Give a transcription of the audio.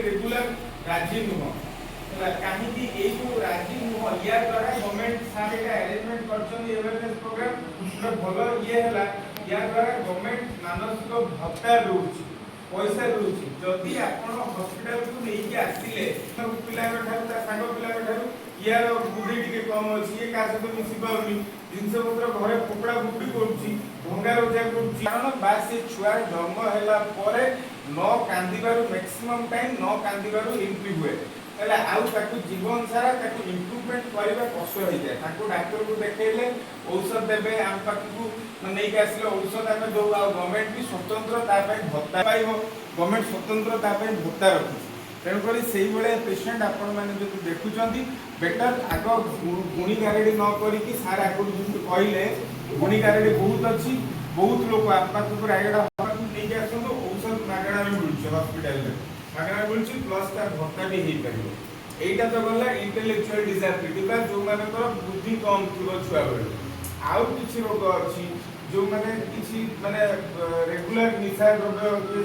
regular राजी नुह कहीं जो राजी नुह या द्वारा गवर्नमेंट सारे अरेंजमेंट करछन अवेयरनेस प्रोग्राम भल ये है या द्वारा गवर्नमेंट मानसिक भत्ता दूची पैसा दूची जदि आपण हॉस्पिटल को लेके आसिले पिला सांग पिला यार बुद्धि टिके कम अच्छी ये क्या सहित मिसी पाउनी जिनस पत्र घरे फोपड़ा फुपड़ी करुच्ची भंगा रोजा करुच्ची कारण बा से छुआ जन्म हैला परे न कांदिबारु मैक्सिमम टाइम न कांदिबारु इम्प्रूव हुए ताले आउ ताकू जीवन सारा ताकू इम्प्रूवमेंट करबा कष्ट हो जाए ताकू डॉक्टर को देखेले औषध देबे आम पाखु नै के आसिले औषध आमे दो आ गवर्नमेंट भी स्वतंत्र ता पय भत्ता पाइबो गवर्नमेंट स्वतंत्र ता पय भत्ता रखु तेणुकर से पेसेंट आपण मैंने जो देखुं बेटर आग गुणी गारेडी न करी सार आगे जो कहले गुणी गारेडी बहुत अच्छी बहुत लोग आपको रायगड़ा नहीं आसत औषध मागणा मिलूँ हस्पिटाल मागणा मिलूँ प्लस तार भत्ता भी हो पार यहीटा तो गला इंटेलेक्चुअल डिसेबिलिटी जो मानकर बुद्धि कम थी छुआ बेले आउ किसी रोग अच्छी जो मैंने किसी माने रेगुलर निशा द्रव्य